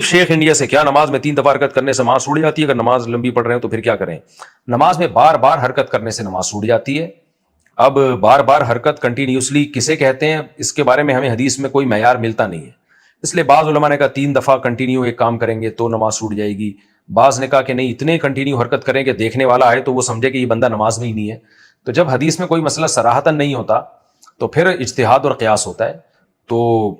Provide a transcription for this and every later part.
شیخ India سے، کیا نماز میں 3 دفعہ حرکت کرنے سے نماز چھوٹ جاتی ہے؟ اگر نماز لمبی پڑھ رہے ہیں تو پھر کیا کریں؟ نماز میں بار بار حرکت کرنے سے نماز چھوٹ جاتی ہے۔ اب بار بار حرکت کنٹینیوسلی کسے کہتے ہیں، اس کے بارے میں ہمیں حدیث میں کوئی معیار ملتا نہیں ہے، اس لیے بعض علماء نے کہا 3 دفعہ کنٹینیو ایک کام کریں گے تو نماز چھوٹ جائے گی، بعض نے کہا کہ نہیں اتنے کنٹینیو حرکت کریں کہ دیکھنے والا آئے تو وہ سمجھے کہ یہ بندہ نماز میں ہی نہیں ہے۔ تو جب حدیث میں کوئی مسئلہ صراحتاً نہیں ہوتا تو پھر اجتہاد اور قیاس ہوتا ہے۔ تو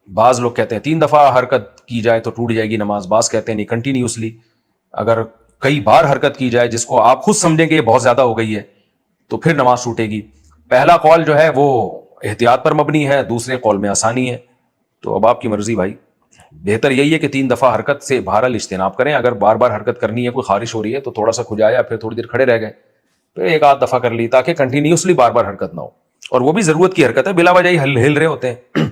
بعض لوگ کہتے ہیں 3 دفعہ حرکت کی جائے تو ٹوٹ جائے گی نماز، بعض کہتے ہیں نہیں کنٹینیوسلی اگر کئی بار حرکت کی جائے جس کو آپ خود سمجھیں کہ یہ بہت زیادہ ہو گئی ہے تو پھر نماز ٹوٹے گی۔ پہلا قول جو ہے وہ احتیاط پر مبنی ہے، دوسرے قول میں آسانی ہے، تو اب آپ کی مرضی بھائی۔ بہتر یہی ہے کہ 3 دفعہ حرکت سے بہرحال اجتناب کریں، اگر بار بار حرکت کرنی ہے، کوئی خارش ہو رہی ہے تو تھوڑا سا کھجایا پھر تھوڑی دیر کھڑے رہ گئے، پھر ایک آدھ دفعہ کر لی، تاکہ کنٹینیوسلی بار بار حرکت نہ ہو، اور وہ بھی ضرورت کی حرکت ہے، بلا وجہ ہی ہل رہے ہوتے ہیں۔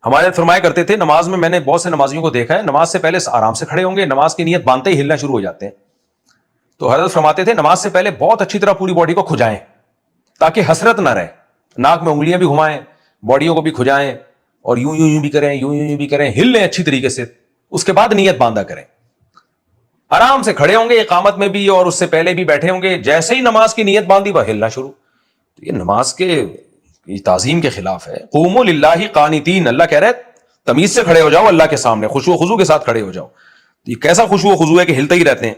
ہمارے فرمایا کرتے تھے نماز میں نے بہت سے نمازیوں کو دیکھا ہے نماز سے پہلے آرام سے کھڑے ہوں گے، نماز کی نیت باندھتے ہی ہلنا شروع ہو جاتے ہیں۔ تو حضرت فرماتے تھے نماز سے پہلے بہت اچھی طرح پوری باڈی کو کھجائیں تاکہ حسرت نہ رہے، ناک میں انگلیاں بھی گھمائیں، باڈیوں کو بھی کھجائیں، اور یوں یوں بھی کریں، یوں یوں بھی کریں، ہل لیں اچھی طریقے سے، اس کے بعد نیت باندھا کریں۔ آرام سے کھڑے ہوں گے اقامت میں بھی اور اس سے پہلے بھی بیٹھے ہوں گے، جیسے ہی نماز کی نیت باندھی وہ ہلنا شروع۔ تو یہ نماز کے تعظیم کے خلاف ہے۔ قوموا للہ قانتین، اللہ کہہ رہے تمیز سے کھڑے ہو جاؤ اللہ کے سامنے، خشوع و خضوع کے ساتھ کھڑے ہو جاؤ۔ یہ کیسا خشوع و خضوع ہے کہ ہلتے ہی رہتے ہیں۔